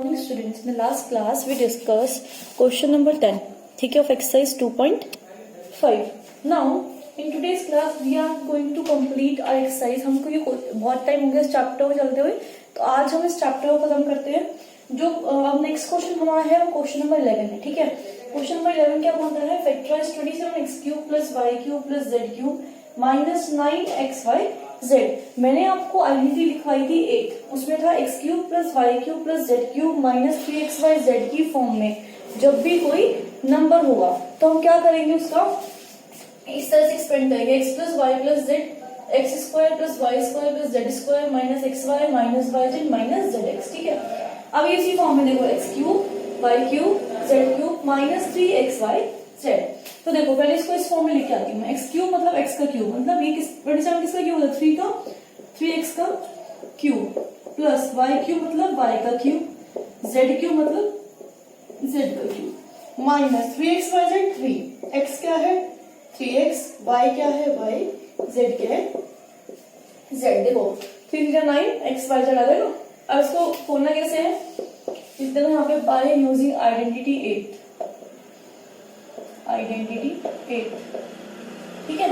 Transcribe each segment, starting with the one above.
Morning students, in the last class we discussed question number 10, ठीक है, of exercise 2.5. Now in today's class we are going to complete our exercise. हमको ये बहुत time हो गया इस चैप्टर को चलते हुए, तो आज हम इस चैप्टर को खत्म करते हैं. जो अब नेक्स्ट क्वेश्चन हमारा है वो क्वेश्चन नंबर 11 है. ठीक है, क्वेश्चन नंबर 11 क्या बोलता है, factorise 27x³ plus y³ plus z³ minus 9xy z. मैंने आपको आइडेंटिटी लिखवाई थी 8, उसमें था x³ plus y³ plus z³ minus 3xy z की फॉर्म में. जब भी कोई नंबर होगा तो हम क्या करेंगे, उसका इस तरह से एक्सपेंड करेंगे, x plus y plus z x square plus y square plus z square minus x y minus y z minus z x. ठीक है, अब ये इसी फॉर्म में देखो, x³ y³ z³ minus 3xy z. तो देखो पहले इसको इस फॉर्म में लिख के आती हूँ मैं. x³ मतलब x का क्यूब, मतलब ये 27 किसका क्यूब होता है, 3 का 3x का क्यूब प्लस y³ मतलब y का क्यूब, z³ मतलब z का क्यूब माइनस 3xyz 3. x क्या है 3x, y क्या है y, z क्या है z. देखो 3 3 9 x y z आ गया ना. अब इसको खोलना कैसे है, इस तरह यहाँ पे बाय यूजिंग आइडेंटिटी 8. ठीक है,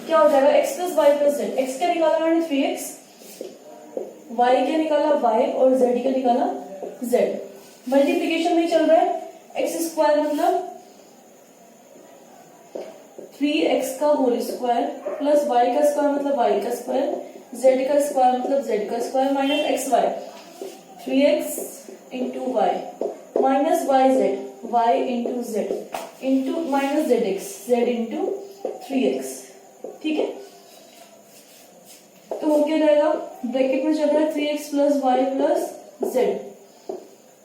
क्या हो जाएगा, x plus y plus z. X क्या निकाला मैंने 3x, y क्या निकाला y और z क्या निकाला z. मल्टीप्लीकेशन में चल रहा है, एक्स स्क्वायर मतलब 3x का होल स्क्वायर प्लस y का स्क्वायर मतलब y का स्क्वायर, z का स्क्वायर मतलब z का square minus x y 3x into y minus y z y into z into minus z x z into 3x. ठीक है, तो हो क्या जाएगा, ब्रैकेट में चल रहा है 3x plus y plus z.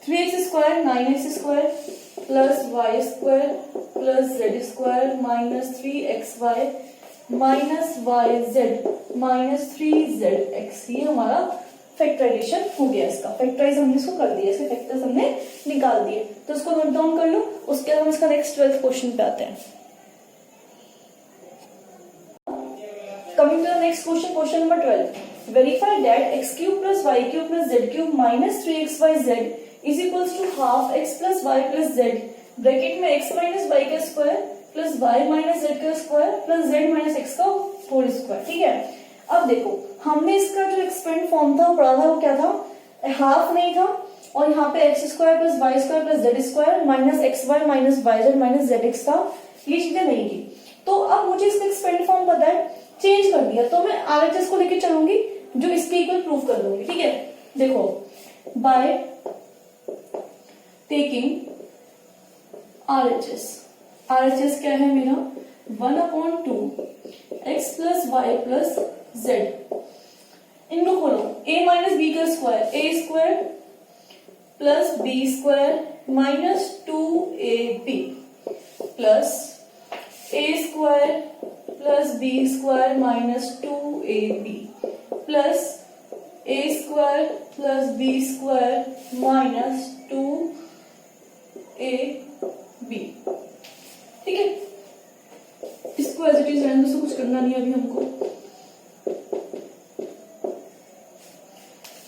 3x square 9x square plus y square plus z square minus 3xy minus y z minus 3zx. ये हमारा फैक्टराइजेशन हो गया. इसका फैक्टराइज हमने इसको कर दिया, इसके फैक्टर्स हमने निकाल दिए. तो इसको नोट डाउन कर लो, उसके बाद हम इसका नेक्स्ट 12th क्वेश्चन पे आते हैं. Coming to the next question, question number 12. Verify that x³ plus y³ plus z³ minus 3xyz is equals to half x plus y plus z. Bracket में x minus y का square plus y minus z का square plus z minus x का whole square. ठीक है, अब देखो हमने इसका जो एक्सपेंड फॉर्म था वो पढ़ा था, वो क्या था, हाफ नहीं था, और यहाँ पे x square plus y square plus z square minus x y minus y z minus z x था. ये चीजें नहीं थी. तो अब मुझे इसका एक्सपेंड फॉर्म पता है, चेंज कर दिया, तो मैं आरएचएस को लेके चलूंगी जो इसके इक्वल प्रूफ कर दूंगी. ठीक है, देखो बाय टेकिंग आरएचएस. आरएचएस क्या है मेरा 1/2 x plus y plus z. इनको खोलो, a माइनस बी का square a square plus b square minus 2ab plus a square plus b square minus 2ab plus a square plus b square minus 2ab. ठीक है, इसको as it is रहने दो, कुछ करना नहीं अभी हमको.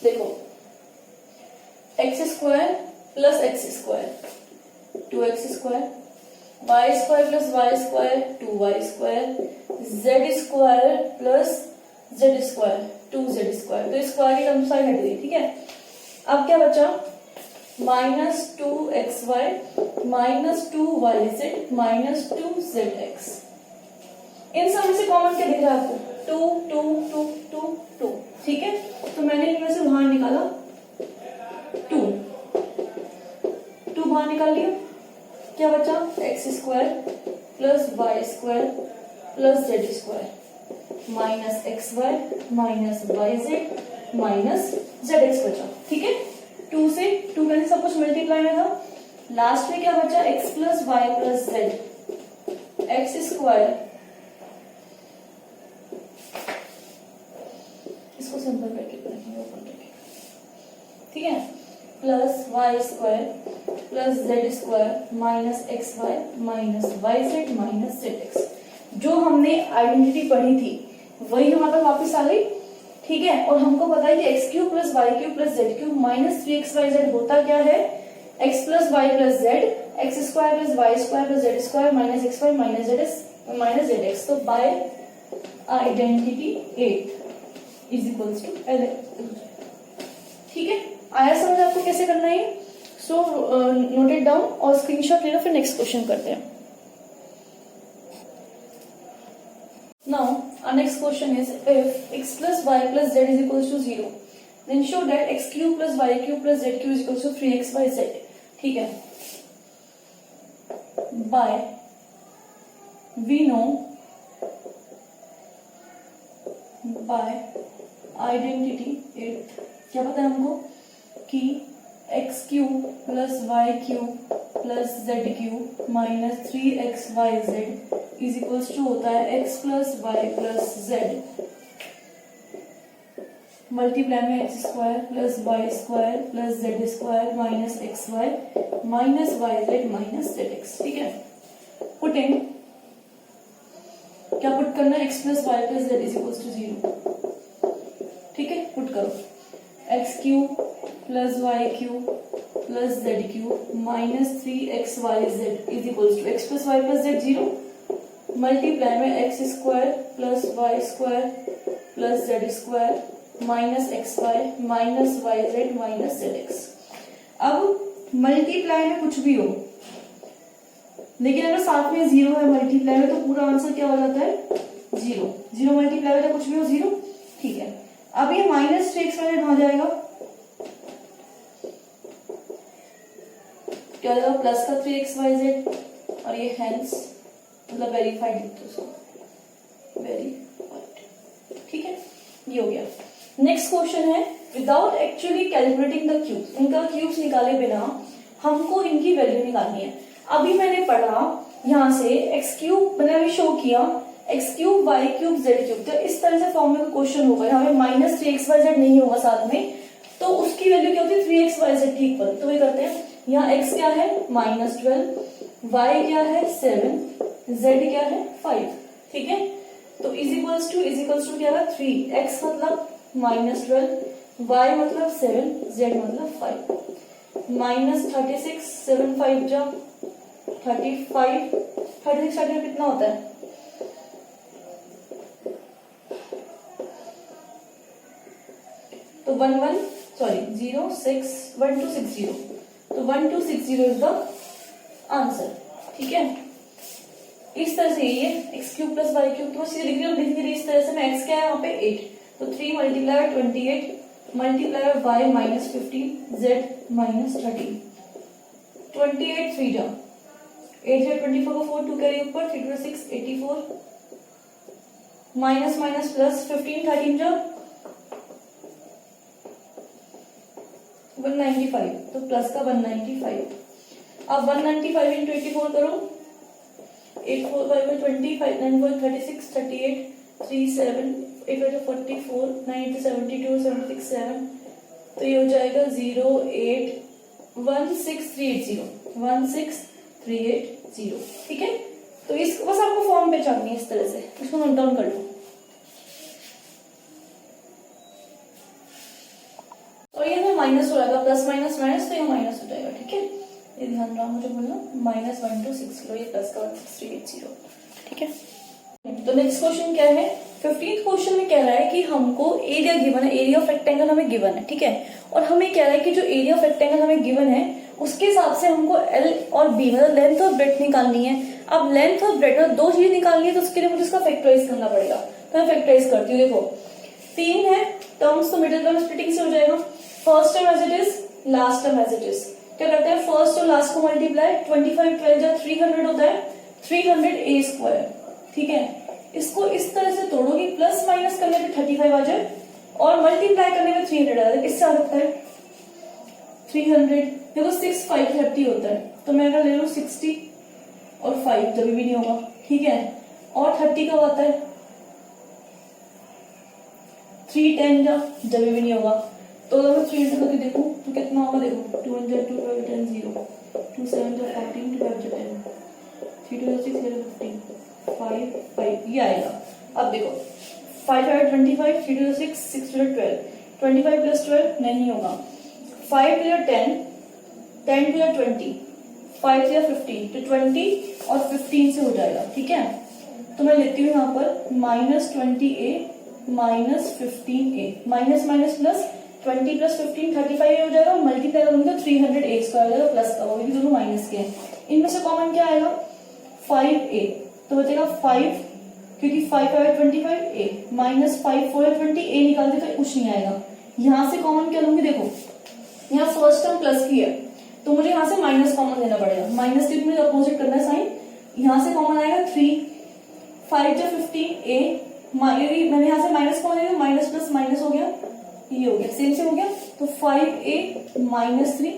देखो x square plus x square 2x square, y square plus y square 2y square, z square plus z square 2z square. तो स्क्वायर की टर्म साइड हट गई. ठीक है, अब क्या बचा, minus 2xy minus 2yz minus 2zx. इन सब में से कॉमन क्या दिख रहा है आपको, 2 2 2 2 2. ठीक है, तो मैंने इनमें से बाहर निकाला 2 बाहर निकाल लिया. क्या बचा, x square plus y square plus z square minus x y minus y z minus z x बचा. ठीक है, 2 से 2 करने सब कुछ मल्टीप्लाई में था. लास्ट में क्या बचा, x plus y plus z x square, इसको सिंपल ब्रैकेट रखेंगे ओपन ब्रैकेट. ठीक है, plus y square plus z square minus x y minus y z minus z x. जो हमने आइडेंटिटी पढ़ी थी वही हमारे पास वापस आ गई. ठीक है, और हमको पता है कि x cube plus y cube plus z cube minus 3xyz होता क्या है, x plus y plus z, x square plus y square plus z square minus x y minus z x. तो by identity 8 is equals to L. ठीक है, आया समझ आपको कैसे करना है? सो नोट इट डाउन और स्क्रीनशॉट ले लो, फिर नेक्स्ट क्वेश्चन करते हैं। Now, our next question is, if x plus y plus z is equals to 0, then show that x cube plus y cube plus z cube is equals to 3xyz. ठीक है, by we know by identity 8 क्या पता है हमको कि x cube plus y cube plus z cube minus 3xyz is equals to होता है x plus y plus z multiply में x square plus y square plus z square minus x y minus y z minus z x. ठीक है, put in क्या put करना है, x plus y plus z is equals to 0। ठीक है, put करो x cube plus y cube plus z cube minus 3xyz is equals to x plus y plus z 0 multiply में x square plus y square plus z square minus x y minus y z minus z x. अब multiply में कुछ भी हो, लेकिन अगर साथ में 0 है मल्टीप्लाई में तो पूरा आंसर क्या हो जाता है 0। 0 मल्टीप्लाई में तो कुछ भी हो 0। ठीक है, अब ये माइनस 3xyz कहां जाएगा, क्या हो जाएगा प्लस का 3xyz और ये हेंस मतलब वेरीफाइड लिखते उसको वेरीफाइड। ठीक है, ये हो गया। नेक्स्ट क्वेश्चन है, without actually calculating the cubes, इनका क्यूब्स निकाले बिना हमको इनकी वैल्यू निकालनी है। अभी मैंने पढ़ा यहाँ से एक्स क्यूब मैंने अभी शो किया x cube y cube z cube, तो इस तरह से फॉर्म में क्वेश्चन होगा, यहाँ पे माइनस 3xyz नहीं होगा साथ में, तो उसकी वैल्यू क्या होती है 3xyz की इक्वल। तो ये करते हैं, यहाँ x क्या है -12, y क्या है 7, z क्या है 5। ठीक है, तो इज इक्वल्स टू क्या है 3, x मतलब -12, y मतलब 7, z मतलब 5 माइनस 36 7 5 जा 35 36 30 कितना होता है तो 1260 तो 1260 इज द आंसर। ठीक है, इस तरह से ये x cube plus y cube तो सीधे लिख रही इस तरह से, मैं एक्स क्या है यहाँ पे 8, तो 3 multiply 28 multiply y minus 15 z minus 13 28 3 जा 8 से 24 को 4 2 कैरी ऊपर 3 2 6 84 माइनस माइनस प्लस 15 13 जा 195, तो प्लस का 195। अब 195 इंटू 84 करो 8 4 5 25 9 4 36 38 3 7 8 44 9 72 76 7, तो ये हो जाएगा 0816380 ठीक है, तो इस बस आपको फॉर्म पहचाननी है इस तरह से, इसको नोट डाउन कर लो। तो ये ना माइनस हो जाएगा, प्लस माइनस माइनस, तो ये माइनस हो जाएगा। ठीक है, ये ध्यान रहा मुझे बोलना -126 लो, ये प्लस का 16380। ठीक है, तो नेक्स्ट क्वेश्चन क्या है, 15th क्वेश्चन में कह रहा है कि हमको एरिया गिवन है, एरिया ऑफ रेक्टेंगल हमें गिवन है। ठीक है, और हमें कह रहा है कि जो एरिया ऑफ रेक्टेंगल हमें गिवन है उसके हिसाब से हमको एल और बी मतलब लेंथ और ब्रेड्थ निकालनी है। अब लेंथ और ब्रेड्थ मतलब दो चीज निकालनी है, तो उसके लिए मुझे इसका फैक्टराइज करना पड़ेगा। तो मैं फैक्टराइज करती हूँ। देखो 3 है टर्म्स, तो मिडिल टर्म स्प्लिटिंग से हो जाएगा। First term as it is, last term as it is. क्या करते हैं, फर्स्ट और लास्ट को मल्टीप्लाई 25 12 जा 300 होता है 300a²। ठीक है, इसको इस तरह से तोड़ोगे, प्लस माइनस करने पे 35 आ जाए और मल्टीप्लाई करने में 300 आ जाए। इससे आ सकता है 300, देखो 6 5 30 होता है, तो मैं अगर ले लूं 60 और 5 जब भी नहीं होगा। ठीक है, और 30 कब आता है 3 10 जब भी नहीं होगा। तो अगर मैं 300 करके देखूं तो कितना होगा, देखो 2 2 12 10 0 2 7 14 2 5 10 3 2 6 15 5 5 ये आएगा। अब देखो 5 5 25, 3 2 6, 6 2 12, 25 प्लस 12 नहीं होगा, 5 2 10, 10 2 20, 5 3 15, तो 20 और 15 से हो जाएगा, ठीक है। तो मैं लेती हूँ यहाँ पर -20a -15a, minus minus plus 20 plus 15 35 हो जाएगा, मल्टीप्लाई करूंगा तो 300a स्क्वायर हो जाएगा प्लस का, वो भी दोनों माइनस के हैं। इनमें से कॉमन क्या आएगा 5a, तो बचेगा 5, क्योंकि 5 5 25a माइनस 5 4 20a निकालते तो कुछ नहीं आएगा। यहाँ से कॉमन क्या लूंगी, देखो यहाँ फर्स्ट टर्म प्लस की है तो मुझे यहाँ से माइनस कॉमन लेना पड़ेगा, माइनस के मुझे अपोजिट करना है साइन। यहाँ से कॉमन आएगा 3, 5 जो 15a, मैंने यहाँ से माइनस कॉमन लिया, माइनस प्लस माइनस हो गया, ये हो गया, सेम से हो गया, तो 5a माइनस 3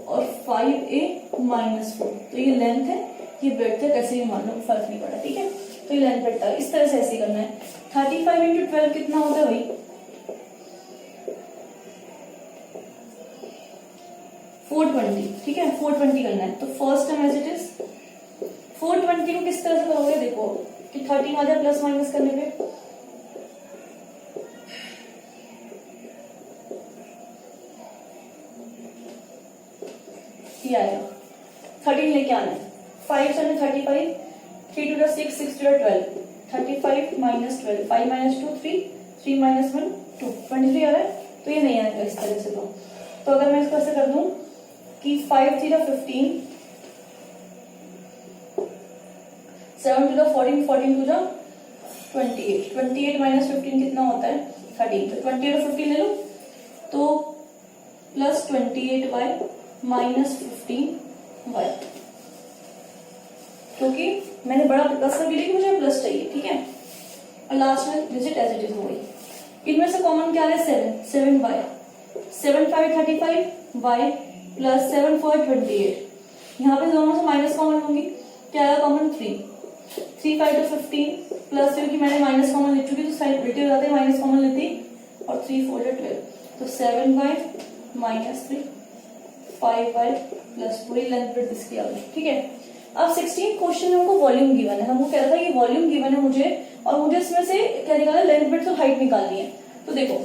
और 5a माइनस 4, तो ये लेंथ है, ये ब्रेड्थ है, कैसे भी मान लो फर्क नहीं पड़ा, ठीक है। तो ये लेंथ ब्रेड्थ इस तरह से ऐसे करना है। 35 इंटू 12 कितना होता है भाई, 420, ठीक है, 420 करना है। तो first term as it is 420 को किस तरह से करोगे, देखो कि 30 आ जाए प्लस माइनस करने पे, ये आएगा 13 लेके आना है, 5 से 35, 3 2 6, 6 2 12, 35 माइनस 12, 5 माइनस 2 3, 3 माइनस 1 2, 23 आ रहा है, तो ये नहीं आएगा इस तरह से। तो अगर मैं इसको ऐसे कर दूं कि 5 3 15, 7 2 14, 14 2 28, 28 माइनस 15 कितना होता है 13, तो 28 और 15 ले लो, तो प्लस 28y माइनस 15y, क्योंकि मैंने बड़ा प्लस कर लिया कि मुझे प्लस चाहिए, ठीक है। और लास्ट में डिजिट एज इट इज हो गई। इनमें से कॉमन क्या है 7, 7y, 7 5 35 y प्लस 7 4 28, यहाँ पे दोनों से माइनस कॉमन लूंगी, क्या आएगा कॉमन 3, 3 5 to 15 प्लस, क्योंकि मैंने माइनस कॉमन ले चुकी तो साइड उल्टे हो जाते हैं, माइनस कॉमन लेती, और 3 4 12, तो 7y माइनस 3, 5y प्लस, पूरी लेंथ ब्रेड्थ इसकी आ गई, ठीक है। अब 16 क्वेश्चन में हमको वॉल्यूम गिवन है, हमको कह रहा था कि वॉल्यूम गिवन है मुझे, और मुझे इसमें से क्या निकालना है, लेंथ ब्रेड्थ और हाइट निकालनी है। तो देखो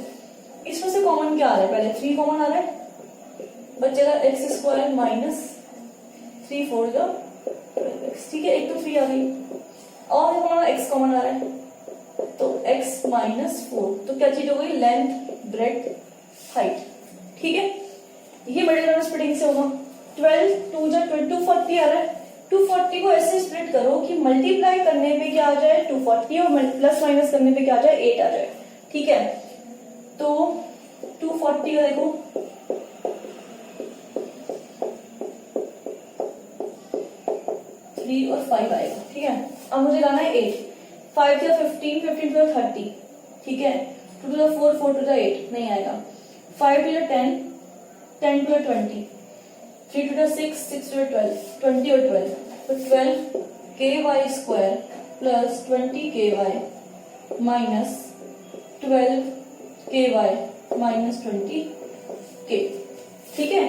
इसमें से कॉमन क्या आ रहा है, पहले 3 कॉमन आ रहा है, बचेगा एक्स स्क्वायर माइनस 3 4 12x, ठीक है, एक तो 3 आ गई, और हमारा एक्स कॉमन आ रहा है, तो x माइनस 4, तो क्या चीज हो गई, लेंथ ब्रेड्थ हाइट, ठीक है। ये बड़े तरह स्प्लिटिंग से होगा, 12 2 240 आ रहा है, 240 को ऐसे स्प्लिट करो कि मल्टीप्लाई करने पे क्या आ जाए 240 और प्लस माइनस करने पे क्या आ जाए 8 आ जाए, ठीक है। तो 240 का देखो 3 और 5 आएगा, ठीक है। अब मुझे लाना है 8, 5 to 15, 15 to 30, ठीक है, 2 to 4, 4 to 8 नहीं आएगा, 5 to 10, 10 to 20, 3 to 6, 6 to 12, 20 और 12, तो 12 ky square plus 20 ky minus 12 ky minus 20 k, ठीक है।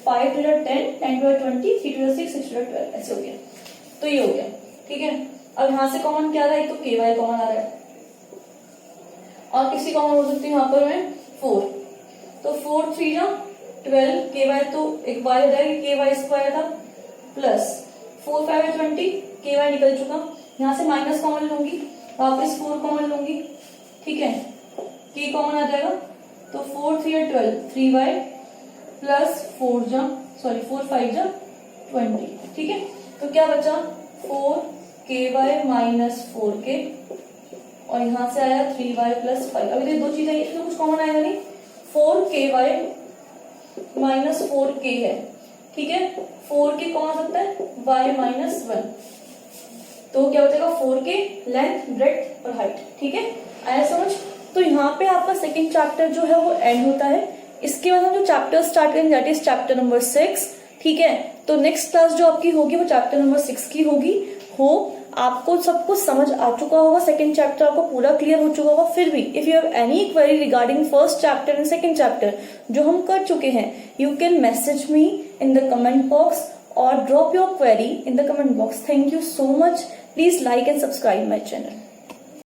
5 to 10, 10 to 20, 3 to 6, 6 to 12, ऐसे हो गया, तो ये हो गया, ठीक है। अब यहाँ से कॉमन क्या आ रहा है, एक तो ky कॉमन आ रहा है, और किसी कॉमन हो सकती है यहाँ पर मैं 4, तो 4 3 जा 12, ky तो एक y हो जाएगी, ky स्क्वायर था प्लस 4 5 20, ky निकल चुका, यहाँ से माइनस कॉमन लूंगी, वापस 4 कॉमन लूंगी, ठीक है, k कॉमन आ जाएगा, तो 4 3 12, 3y प्लस 4 5 जा 20, ठीक है। तो क्या बचा 4 ky माइनस 4k, और यहाँ से आया 3y प्लस 5, अभी तो दो चीजें इसमें कुछ कॉमन आएगा नहीं, 4 ky माइनस 4k है, ठीक है, 4k कौन आ सकता है y माइनस 1, तो क्या बचेगा 4k लेंथ ब्रेड्थ और हाइट, ठीक है, आया समझ। तो यहाँ पे आपका सेकंड चैप्टर जो है वो एंड होता है, इसके बाद हम जो चैप्टर स्टार्ट करेंगे दैट इज चैप्टर नंबर 6, ठीक है। तो नेक्स्ट क्लास जो आपकी होगी वो चैप्टर नंबर 6 की होगी। आपको सब कुछ समझ आ चुका होगा, सेकंड चैप्टर आपको पूरा क्लियर हो चुका होगा। फिर भी if you have any query regarding first chapter and second chapter जो हम कर चुके हैं, you can message me in the comment box और drop your query in the comment box. Thank you so much. Please like and subscribe my channel.